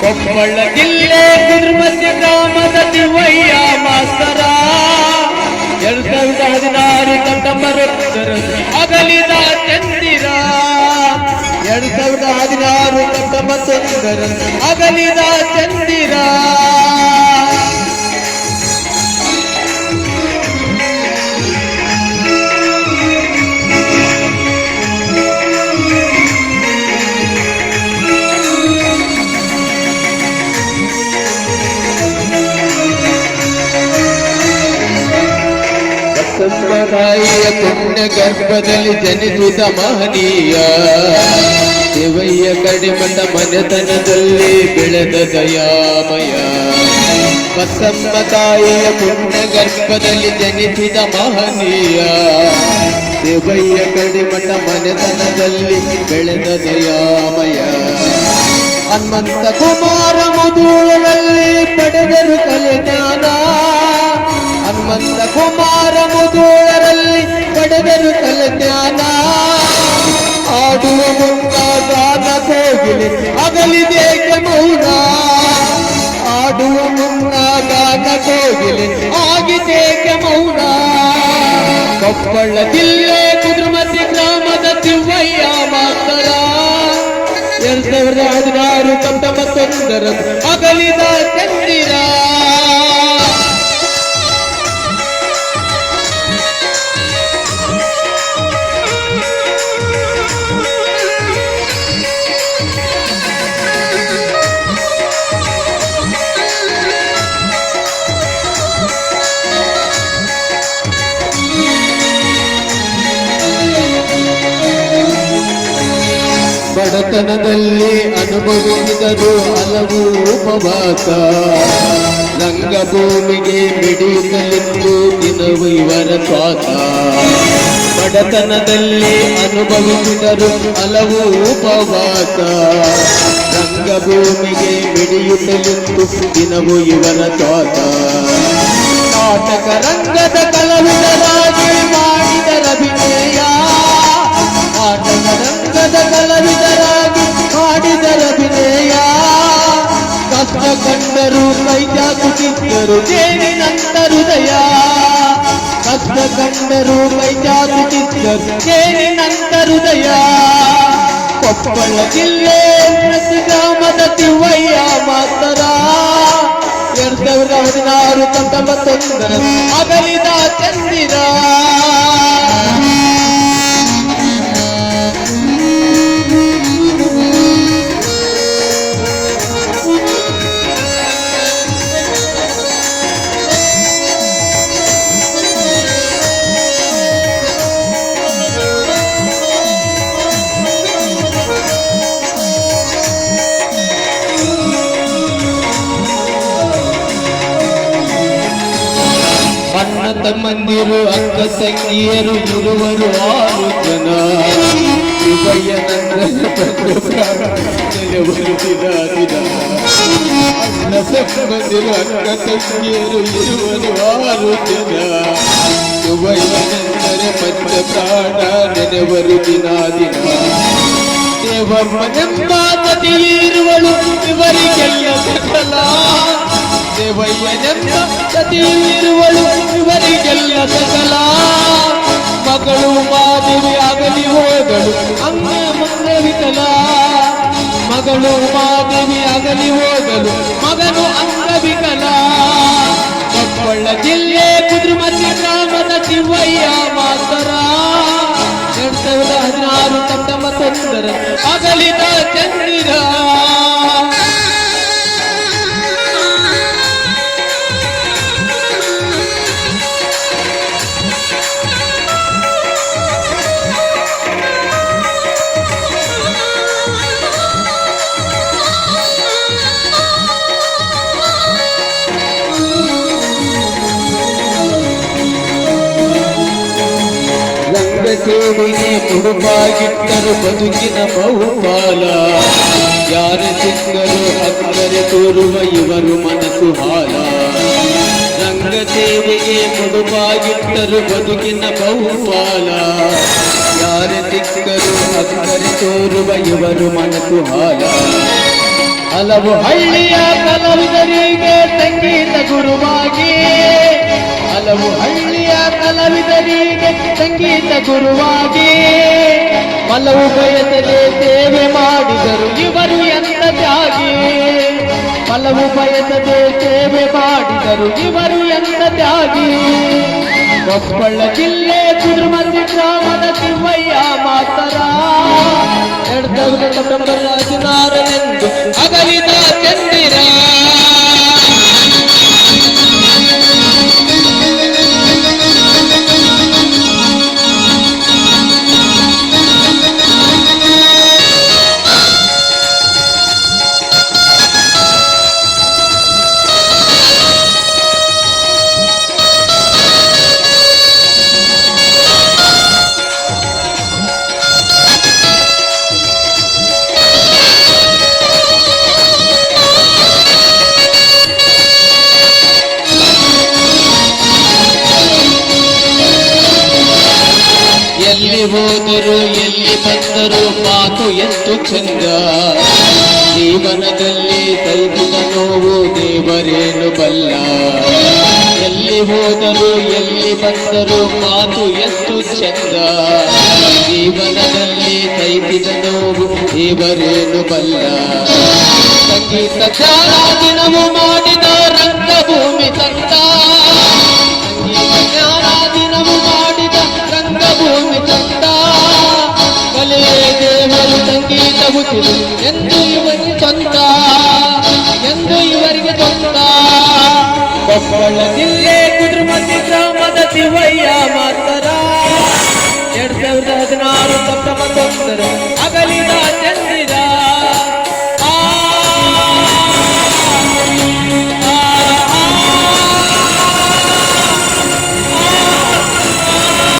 ಕೊಪ್ಪಳ ಜಿಲ್ಲೆ ಕುದುರ್ಮತಿ ಗ್ರಾಮದ ತಿವಯ್ಯ ಮಾಸ್ತರ 2016 ಸೆಪ್ಟೆಂಬರ್ 10 ಅಗಲಿದ ಚಂದಿರ 2016 ಸೆಪ್ಟೆಂಬರ್ 10 ಅಗಲಿದ ಚಂದಿರ ತಾಯಿಯ ಪುಣ್ಯ ಗರ್ಭದಲ್ಲಿ ಜನಿಸಿದ ಮಹನೀಯ ಶಿವಯ್ಯ ಕಡಿಮಠ ಮನೆತನದಲ್ಲಿ ಬೆಳೆದ ದಯಾಮಯ ಬಸಮ್ಮ ತಾಯಿಯ ಪುಣ್ಯ ಗರ್ಭದಲ್ಲಿ ಜನಿಸಿದ ಮಹನೀಯ ಶಿವಯ್ಯ ಕಡಿಮಠ ಮನೆತನದಲ್ಲಿ ಬೆಳೆದ ದಯಾಮಯ ಹನುಮಂತ ಕುಮಾರ ಮುಧೂಳರಲ್ಲಿ ಪಡೆದರು ಕಲೆ ಜ್ಞಾನ ಹನುಮಂತ ಕುಮಾರ ಮುಧೋಳರಲ್ಲಿ ಪಡೆದರು ಕಲ್ಯಾಣ ಆಡುವ ಮುನ್ನ ಗಾನ ಕೋಗಿಲೆ ಅಗಲಿದೇಕೆ ಮೌನ ಆಡುವ ಮುನ್ನ ಗಾನ ಕೋಗಿಲೆ ಆಗಿದೇಕೆ ಮೌನ ಕೊಪ್ಪಳ ಜಿಲ್ಲೆ ಕುದುರ್ಮತಿ ಗ್ರಾಮದ ತಿವಯ್ಯ ಮಾಸ್ತರ 2016 ಸೆಪ್ಟೆಂಬರ್ 10 ಅಗಲಿದ ಚಂದಿರ ಬಡತನದಲ್ಲಿ ಅನುಭವಿಸಿದರು ಹಲವು ಉಪವಾಸ ರಂಗಭೂಮಿಗೆ ಮಿಡಿಯುತ್ತಲಿದ್ದು ದಿನವೂ ಇವರ ಶ್ವಾಸ ಬಡತನದಲ್ಲಿ ಅನುಭವಿಸಿದರು ಹಲವು ಉಪವಾಸ ರಂಗಭೂಮಿಗೆ ಮಿಡಿಯುತ್ತಲಿದ್ದು ದಿನವೂ ಇವರ ಶ್ವಾಸ ನಾಟಕ ರಂಗದ ಕಲಾವಿದರಾಗಿ ಮಾಡಿದರ ಅಭಿನಯ ನಾಟಕ ರಂಗದ ಕಲಾವಿದರಾಗಿ ಮಾಡಿದರ ಅಭಿನಯ ಕಷ್ಟ ಕಂಡರು ಕೈ ಚಾಚುತ್ತಿದ್ದರು ಜೇನಿನಂತ ಹೃದಯ ಕಷ್ಟ ಕಂಡರು ಕೈ ಚಾಚುತ್ತಿದ್ದರು ಜೇನಿನಂತ ಹೃದಯ ಕೊಪ್ಪಳ ಜಿಲ್ಲೆ ಗ್ರಾಮದ ತಿವಯ್ಯ ಮಾಸ್ತರ 2016 ಸೆಪ್ಟೆಂಬರ್ 10 ಅಗಲಿದ ಚಂದಿರ ಅಣ್ಣ ತಮ್ಮಂದಿರು ಅಕ್ಕ ತಂಗಿಯರು ಇರುವರು 6 ಜನ ಶಿವಯ್ಯ ಅಣ್ಣ ತಮ್ಮಂದಿರು ಅಕ್ಕ ತಂಗಿಯರು ಇರುವರು 6 ಜನ ಶಿವಯ್ಯನೆಂದರೆ ಪಂಚ ಪ್ರಾಣ ನೆನೆವರು ದಿನ ದಿನ ದೇವಮ್ಮನೆಂಬ ಪತಿಯಿರುವಳು ಇವರಿಗೆಲ್ಲ ಸಕಲ ದೇವಯ್ಯನೆಂಬ ಪತಿಯಿರುವಳು ಇವರಿಗೆಲ್ಲ ಸಕಲ ಮಗಳು ಮಾದೇವಿ ಆಗಲಿ ಹೋದಳು ಅಂಗ ಮುಂದೆ ವಿಕಲ ಮಗಳು ಮಾದೇವಿ ಆಗಲಿ ಹೋದಳು ಮಗನು ಅಂಗವಿಕಲ ಕೊಪ್ಪಳ ಜಿಲ್ಲೆ ಕುದುರ್ಮತಿ ಗ್ರಾಮದ ತಿವಯ್ಯ ಮಾಸ್ತರ 2016 ಸೆಪ್ಟೆಂಬರ್ 10 ಅಗಲಿದ ಚಂದಿರ ಸೇವೆಗೆ ಮುಡುಪಾಗಿಟ್ಟರು ಬದುಕಿನ ಬಹುಪಾಲ ಯಾರ ಸಿಕ್ಕರು ಅಕ್ಕರೆ ತೋರುವ ಇವರು ಮನಸ್ಸು ಹಾಲ ರಂಗ ಸೇವೆಗೆ ಮುಡುಪಾಗಿಟ್ಟರು ಬದುಕಿನ ಬಹುಪಾಲ ಯಾರ ಸಿಕ್ಕರು ಅಕ್ಕರೆ ತೋರುವ ಇವರು ಮನಸ್ಸು ಹಾಲ ಹಲವು ಹಳ್ಳಿಯ ಕಲಾವಿದರಿಗೆ ಸಂಗೀತ ಗುರುವಾಗಿ, ಹಲವು ಹಳ್ಳಿಯ ಕಲಾವಿದರಿಗೆ ಸಂಗೀತ ಗುರುವಾಗಿ, ಹಲವು ಬಯಸದೆ ಸೇವೆ ಮಾಡಿದರು ಇವರು ಎಂತ ತ್ಯಾಗಿ, ಹಲವು ಬಯಸದೆ ಸೇವೆ ಮಾಡಿದರು ಇವರು ಎಂತ ತ್ಯಾಗಿ. ಕೊಪ್ಪಳ ಜಿಲ್ಲೆ ಕುದುರ್ಮತಿ ಗ್ರಾಮದ ತಿಮ್ಮಯ್ಯ ಮಾತರ 2016 ಅಗಲಿದ ಚಂದಿರ. ಎಲ್ಲಿ ಹೋದರು ಎಲ್ಲಿ ಬಂದರು ಮಾತು ಎಷ್ಟು ಚಂದ, ಜೀವನದಲ್ಲಿ ಸೈತಿದ ನೋವು ದೇವರೇನು ಬಲ್ಲ. ಎಲ್ಲಿ ಹೋದರು ಎಲ್ಲಿ ಬಂದರು ಮಾತು ಎಷ್ಟು ಚಂದ, ಜೀವನದಲ್ಲಿ ಸೈತಿದ ನೋವು ದೇವರೇನು ಬಲ್ಲ. ಸಂಗೀತ ಜ್ಞಾನ ದಿನವು ಮಾಡಿದ ರಂಗಭೂಮಿ ತಂದ, ಸಂಗೀತ ಜ್ಞಾನ ದಿನವು ಮಾಡಿದ ರಂಗಭೂಮಿ ತಂದ. ಕಲೆಯೇ ದೇವರು ಸಂಗೀತವು ತಿರು ಎಂದು ಇವರಿಗೆ ಸ್ವಂತ, ಎಂದು ಇವರಿಗೆ ಸ್ವಂತ. ಕೊಪ್ಪಳ ಜಿಲ್ಲೆ ಕುದುರ್ಮತಿ ಗ್ರಾಮದ ಶಿವಯ್ಯ ಮಾತರ 2016 ಸೆಪ್ಟೆಂಬರ್ 1 ಅಗಲಿದ ಚಂದ್ರ.